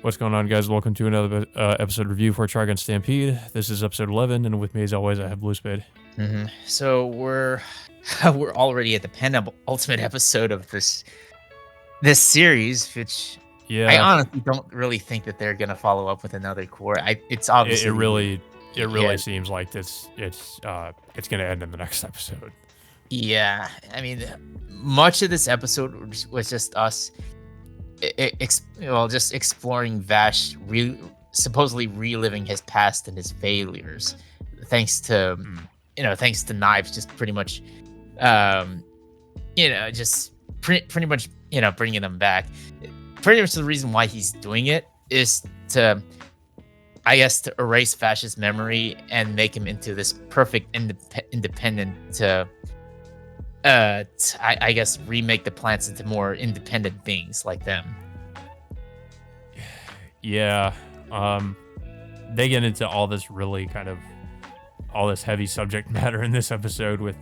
What's going on, guys? Welcome to another episode review for Trigun Stampede. This is episode 11, and with me, as always, I have Blue Spade. So we're we're already at the penultimate episode of this series, which I Yeah, honestly don't really think that they're gonna follow up with another core. It's it obviously really yeah, seems like it's gonna end in the next episode. yeah. I mean, much of this episode was just us, just exploring Vash, supposedly reliving his past and his failures, thanks to thanks to Knives, just pretty much, just pretty much, bringing them back. Pretty much the reason why he's doing it is to, I guess, to erase Vash's memory and make him into this perfect independent I guess remake the plants into more independent beings like them. Yeah, they get into all this all this heavy subject matter in this episode with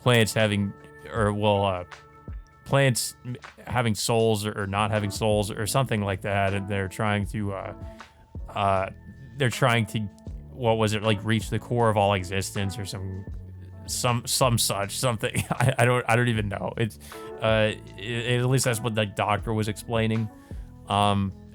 plants having, plants having souls or not having souls or something like that, and they're trying to what was it, like, reach the core of all existence or some such something. I don't even know. It's at least that's what the doctor was explaining.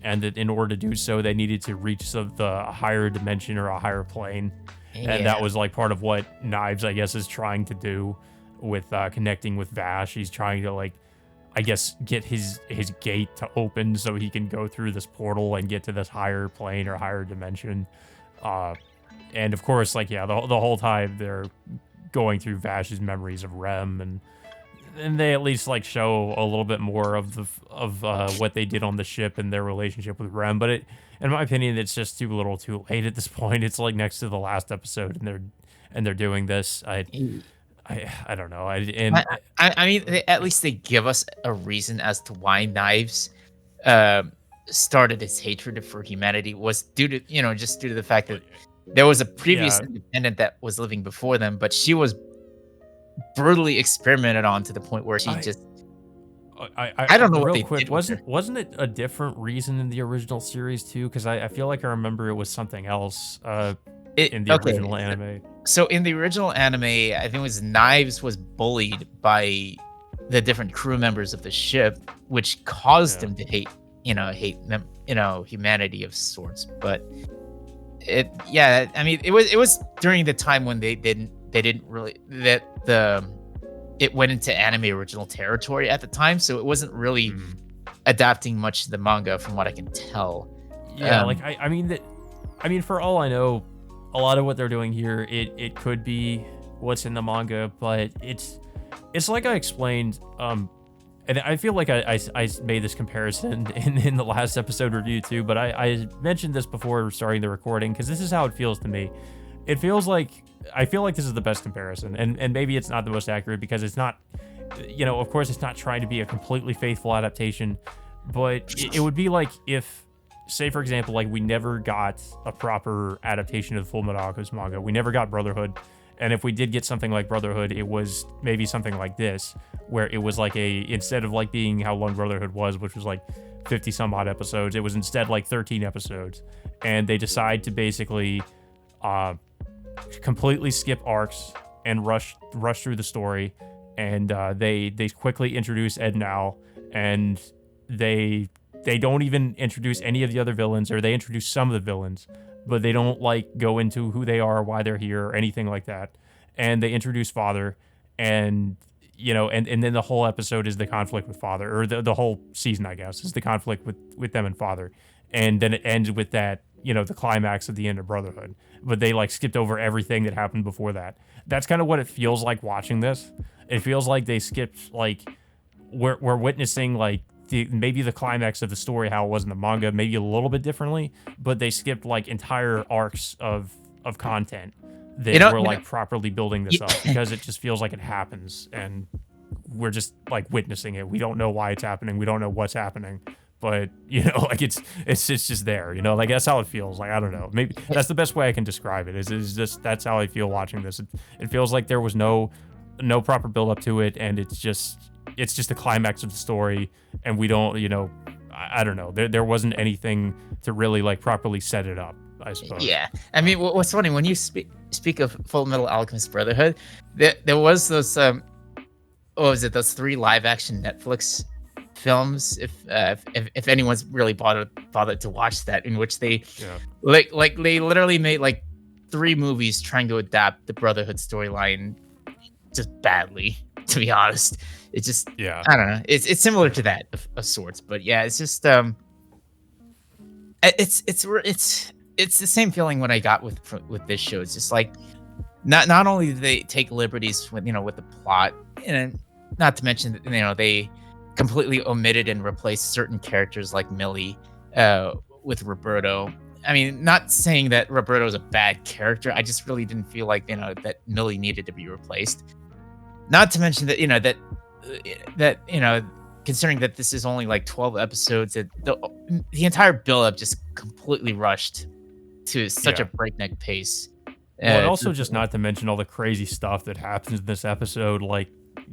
And that in order to do so, they needed to reach the higher dimension or a higher plane. Yeah. And that was like part of what Knives, I guess, is trying to do with connecting with Vash. He's trying to, like, I guess, get his gate to open so he can go through this portal and get to this higher plane or higher dimension. And of course, like, yeah, the whole time they're going through Vash's memories of Rem, and they at least, like, show a little bit more of what they did on the ship and their relationship with Rem. But in my opinion, it's just too little, too late at this point. It's like next to the last episode, and they're doing this. I don't know. I mean, at least they give us a reason as to why Knives started his hatred for humanity was due to just due to the fact that there was a previous independent that was living before them, but she was brutally experimented on to the point where she I don't know what they did. Wasn't it a different reason in the original series too? Because I feel like I remember it was something else in the original anime. So in the original anime, I think it was Knives was bullied by the different crew members of the ship, which caused him to hate them, humanity of sorts. But I mean, it was during the time when they didn't really it went into anime original territory at the time, so it wasn't really adapting much to the manga, from what I can tell. Yeah, I mean, for all I know, a lot of what they're doing here, it could be what's in the manga, but it's like I explained, and I feel like I made this comparison in the last episode review too, but I mentioned this before starting the recording, because this is how it feels to me. It feels like, I feel like this is the best comparison, and maybe it's not the most accurate because it's not, of course it's not trying to be a completely faithful adaptation, but it would be like if, say for example, like, we never got a proper adaptation of the Full Metal Alchemist manga. We never got Brotherhood. And if we did get something like Brotherhood, it was maybe something like this, where it was like instead of like being how long Brotherhood was, which was like 50 some odd episodes, it was instead like 13 episodes. And they decide to basically completely skip arcs and rush through the story. And they quickly introduce Ed Now, and they don't even introduce any of the other villains, or they introduce some of the villains, but they don't, like, go into who they are, why they're here, or anything like that. And they introduce Father, and and then the whole episode is the conflict with Father, or the whole season, I guess, is the conflict with them and Father. And then it ends with that, the climax at the end of Brotherhood. But they, like, skipped over everything that happened before that. That's kind of what it feels like watching this. It feels like they skipped, like, we're witnessing, like, maybe the climax of the story, how it was in the manga, maybe a little bit differently, but they skipped, like, entire arcs of content that were, like, properly building this up, because it just feels like it happens, and we're just, like, witnessing it. We don't know why it's happening. We don't know what's happening, but like, it's just there. Like, that's how it feels. Like, I don't know. Maybe that's the best way I can describe it. Is just that's how I feel watching this. It feels like there was no proper build up to it, and it's just the climax of the story, and we don't, I don't know. There wasn't anything to really like properly set it up, I suppose. Yeah, I mean, what's funny when you speak of Full Metal Alchemist Brotherhood, there was those what was it? Those 3 live action Netflix films. If anyone's really bothered to watch that, in which they Yeah. like they literally made like 3 movies trying to adapt the Brotherhood storyline just badly. To be honest, it just Yeah. I don't know. It's similar to that of sorts, but yeah, it's just it's the same feeling what I got with this show. It's just like not only do they take liberties with with the plot, and not to mention that they completely omitted and replaced certain characters like Millie with Roberto. I mean, not saying that Roberto is a bad character. I just really didn't feel like that Millie needed to be replaced. Not to mention that considering that this is only like 12 episodes, that the entire build-up just completely rushed to such a breakneck pace. Well, and also just not to mention all the crazy stuff that happens in this episode, like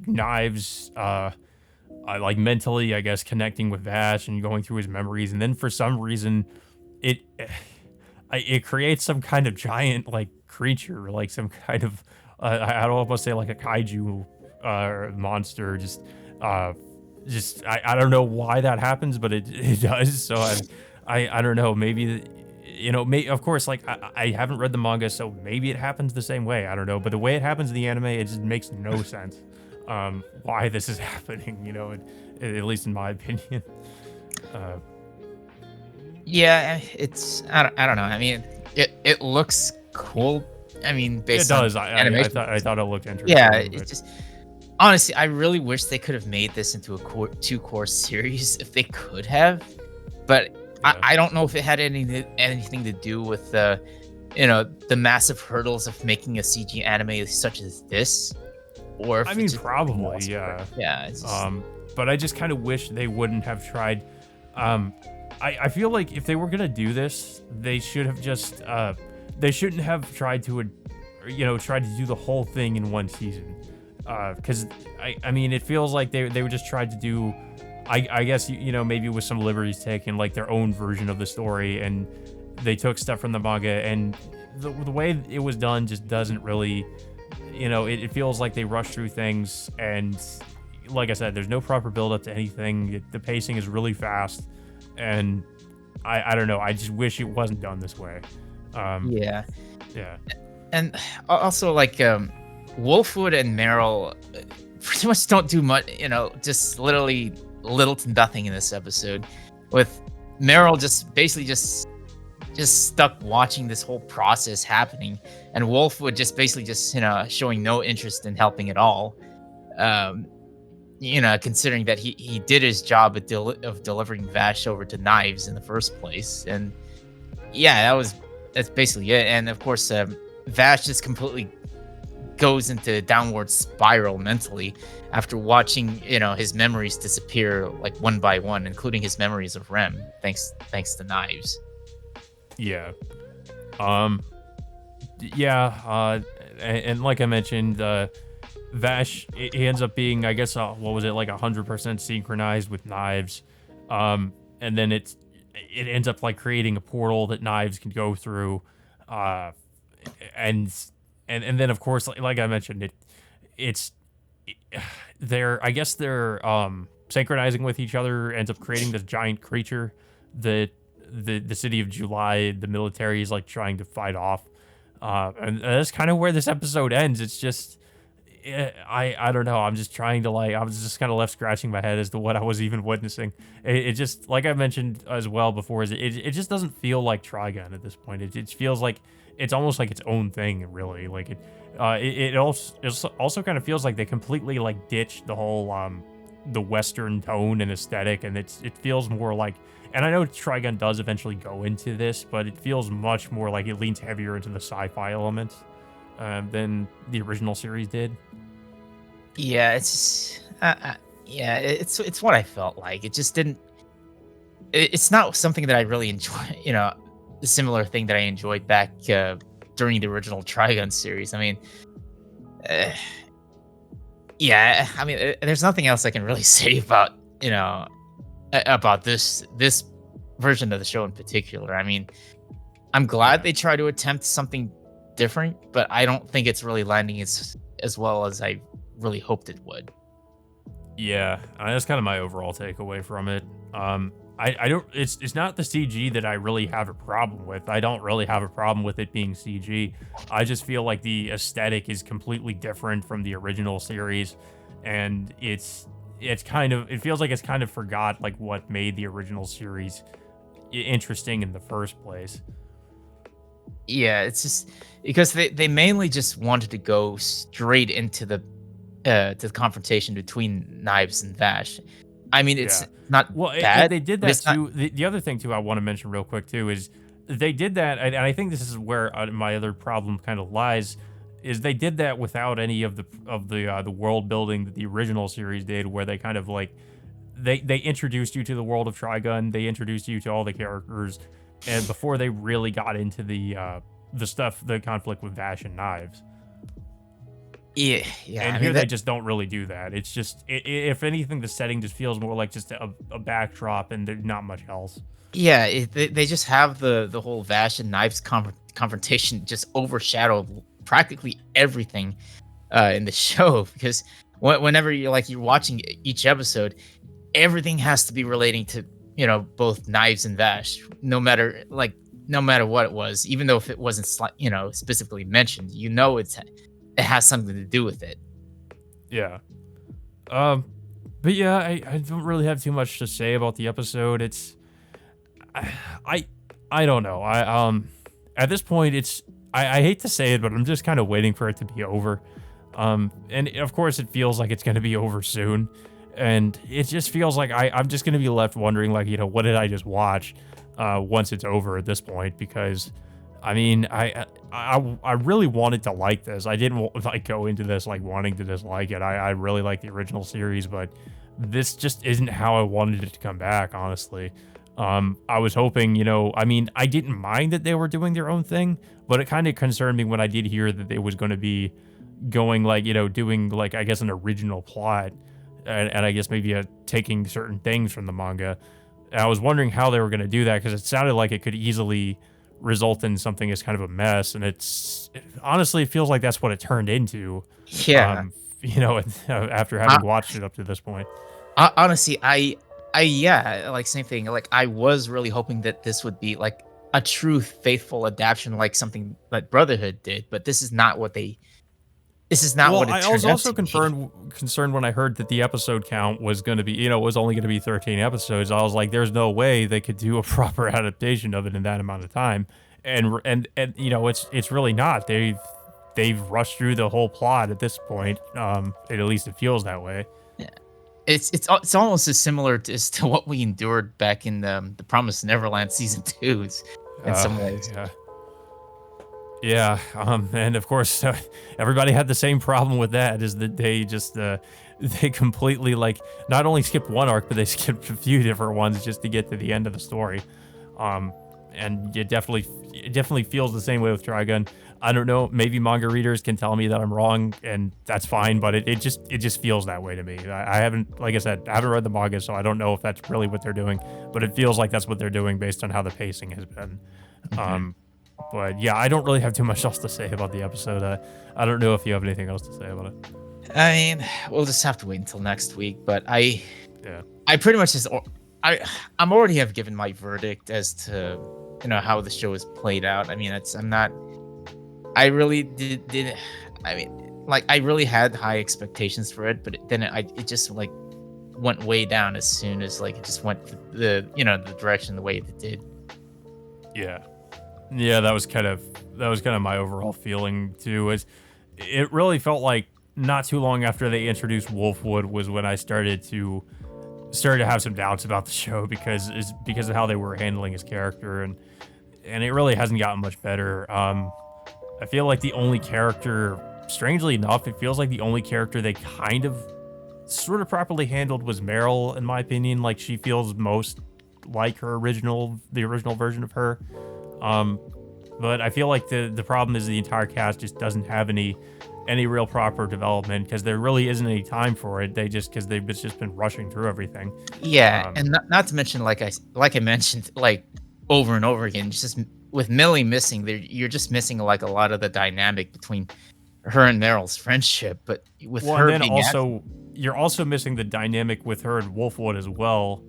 Knives, like mentally, I guess, connecting with Vash and going through his memories, and then for some reason, it creates some kind of giant like creature, like some kind of I don't almost say like a kaiju monster, I don't know why that happens, but it does. So I don't know. Maybe of course, like I haven't read the manga, so maybe it happens the same way. I don't know, but the way it happens in the anime, it just makes no sense. Why this is happening? At least in my opinion. Yeah, it's I don't know. I mean, it looks cool. I mean, based it does. on I thought it looked interesting. Yeah, it's just honestly, I really wish they could have made this into a 2-course series if they could have, but I don't know if it had anything to do with the massive hurdles of making a CG anime such as this, or if I mean, probably, yeah. Yeah. It's just, but I just kind of wish they wouldn't have tried. I feel like if they were gonna do this, they should have just they shouldn't have tried to do the whole thing in one season. Because I mean, it feels like they were just tried to do, I guess maybe with some liberties taken, like their own version of the story, and they took stuff from the manga, and the way it was done just doesn't really, it feels like they rushed through things, and like I said, there's no proper build up to anything. The pacing is really fast, and I don't know. I just wish it wasn't done this way. Yeah. Yeah. And also like Wolfwood and Meryl pretty much don't do much, just literally little to nothing in this episode. With Meryl just basically just stuck watching this whole process happening, and Wolfwood just basically just showing no interest in helping at all. Considering that he did his job of delivering Vash over to Knives in the first place, and yeah, that's basically it. And of course, Vash just completely goes into downward spiral mentally after watching his memories disappear like one by one, including his memories of Rem, thanks to Knives. Yeah. And like I mentioned, Vash, he ends up being, I guess, what was it, like 100% synchronized with Knives, and then it ends up like creating a portal that Knives can go through, and then of course, like I mentioned, they're synchronizing with each other, ends up creating this giant creature that the city of July, the military is like trying to fight off, and that's kind of where this episode ends. It's just, I don't know. I'm just trying to I was just kind of left scratching my head as to what I was even witnessing. It just, like I mentioned as well before, it just doesn't feel like Trigun at this point. It feels like it's almost like its own thing, really. Like it also kind of feels like they completely like ditched the whole the Western tone and aesthetic, and it feels more like. And I know Trigun does eventually go into this, but it feels much more like it leans heavier into the sci-fi elements than the original series did. Yeah, it's it's what I felt like. It just didn't. It's not something that I really enjoy. The similar thing that I enjoyed back during the original Trigun series. I mean, yeah. I mean, there's nothing else I can really say about about this version of the show in particular. I mean, I'm glad Yeah. they try to attempt something different, but I don't think it's really landing as well as I really hoped it would. Yeah, that's kind of my overall takeaway from it. I don't. It's not the CG that I really have a problem with. I don't really have a problem with it being CG. I just feel like the aesthetic is completely different from the original series, and it's kind of it feels like it's kind of forgot like what made the original series interesting in the first place. Yeah, it's just because they mainly just wanted to go straight into the confrontation between Knives and Vash. I mean, it's Yeah. not Well, and bad, they did but that it's not. too. The other thing too I want to mention real quick too is they did that, and I think this is where my other problem kind of lies, is they did that without any of the world building that the original series did, where they kind of like they introduced you to the world of Trigun, they introduced you to all the characters, and before they really got into the stuff, the conflict with Vash and Knives. Yeah, yeah. And I here mean they that. just don't really do that. It's just, if anything, the setting just feels more like just a backdrop, and there's not much else. Yeah, they just have the whole Vash and Knives confrontation just overshadow practically everything in the show because whenever you're watching each episode, everything has to be relating to both Knives and Vash, no matter what it was, even though if it wasn't specifically mentioned, it has something to do with it. Yeah. Um, but yeah, I don't really have too much to say about the episode. I, I don't know. At this point, I hate to say it, but I'm just kind of waiting for it to be over. And of course, it feels like it's going to be over soon. And it just feels like I'm just going to be left wondering, like, what did I just watch once it's over at this point? Because, I mean, I really wanted to like this. I didn't like go into this like wanting to dislike it. I really like the original series, but this just isn't how I wanted it to come back, honestly. I was hoping, I mean, I didn't mind that they were doing their own thing, but it kind of concerned me when I did hear that it was going to be going like, doing like, I guess, an original plot, and I guess maybe taking certain things from the manga. And I was wondering how they were going to do that, because it sounded like it could easily result in something as kind of a mess, and honestly, it feels like that's what it turned into. Yeah. After I, having watched it up to this point. honestly, yeah, like same thing. Like I was really hoping that this would be like a true faithful adaptation, like something like Brotherhood did, but this is not what they. This is not Well, what it I was turned out also to be. concerned when I heard that the episode count was going to be, was only going to be 13 episodes. I was like, there's no way they could do a proper adaptation of it in that amount of time. And it's really not. They've rushed through the whole plot at this point. At least it feels that way. Yeah. It's almost as similar as to what we endured back in the Promised Neverland season 2 in some ways. Yeah. Yeah, and of course, everybody had the same problem with that, is that they just, they completely, like, not only skipped one arc, but they skipped a few different ones just to get to the end of the story. And it definitely feels the same way with Trigun. I don't know, maybe manga readers can tell me that I'm wrong, and that's fine, but it just feels that way to me. I haven't, like I said, I haven't read the manga, so I don't know if that's really what they're doing, but it feels like that's what they're doing based on how the pacing has been. Mhm. But yeah, I don't really have too much else to say about the episode. I don't know if you have anything else to say about it. I mean, we'll just have to wait until next week. But Yeah. I pretty much I'm already have given my verdict as to how the show is played out. I mean, I'm not. I really did. I mean, like I really had high expectations for it, but it just like went way down as soon as like it just went the direction the way it did. Yeah. Yeah, that was kind of my overall feeling too. It really felt like not too long after they introduced Wolfwood was when I started to have some doubts about the show, because of how they were handling his character, and it really hasn't gotten much better. I feel like the only character, strangely enough, it feels like the only character they kind of sort of properly handled was Meryl, in my opinion. Like, she feels most like the original version of her. But I feel like the problem is the entire cast just doesn't have any any real proper development because there really isn't any time for it. Because they've just been rushing through everything. Yeah, Um, and not to mention, like I mentioned, like over and over again, just with Millie missing, there you're just missing like a lot of the dynamic between her and Meryl's friendship. But with well, and her then being absent, also you're also missing the dynamic with her and Wolfwood as well,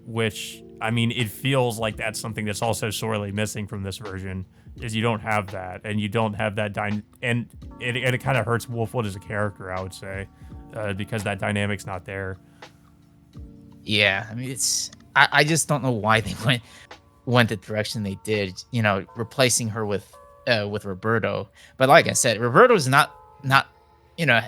which I mean, it feels like that's something that's also sorely missing from this version. Is you don't have that, and you don't have that and it kind of hurts Wolfwood as a character, I would say, because that dynamic's not there. yeah, I mean, I just don't know why they went the direction they did. You know, replacing her with Roberto. But like I said, Roberto's not you know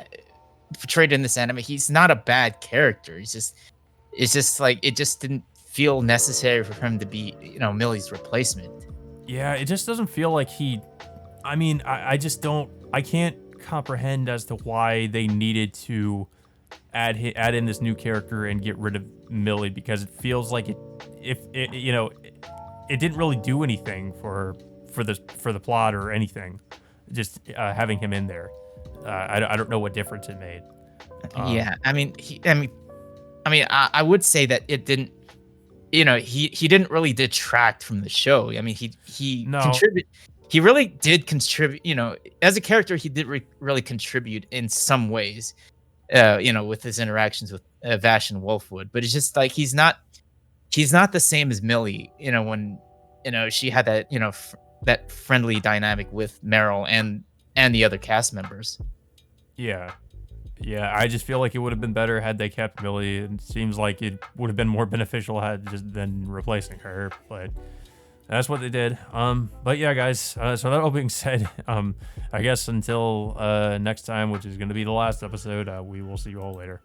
portrayed in this anime. He's not a bad character. It's just like it just didn't feel necessary for him to be Millie's replacement. Yeah, it just doesn't feel like he. I mean, I just don't. I can't comprehend as to why they needed to add in this new character and get rid of Millie because it feels like it didn't really do anything for the plot or anything. Just having him in there, I don't know what difference it made. Yeah, I mean, I would say that it didn't. He didn't really detract from the show. I mean, he No. contribute. He really did contribute. As a character, he did really contribute in some ways. With his interactions with Vash and Wolfwood, but it's just like he's not the same as Millie. When she had that that friendly dynamic with Meryl and the other cast members. Yeah. Yeah, I just feel like it would have been better had they kept Millie. It seems like it would have been more beneficial than replacing her, but that's what they did. But yeah, guys. So that all being said, I guess until next time, which is going to be the last episode, we will see you all later.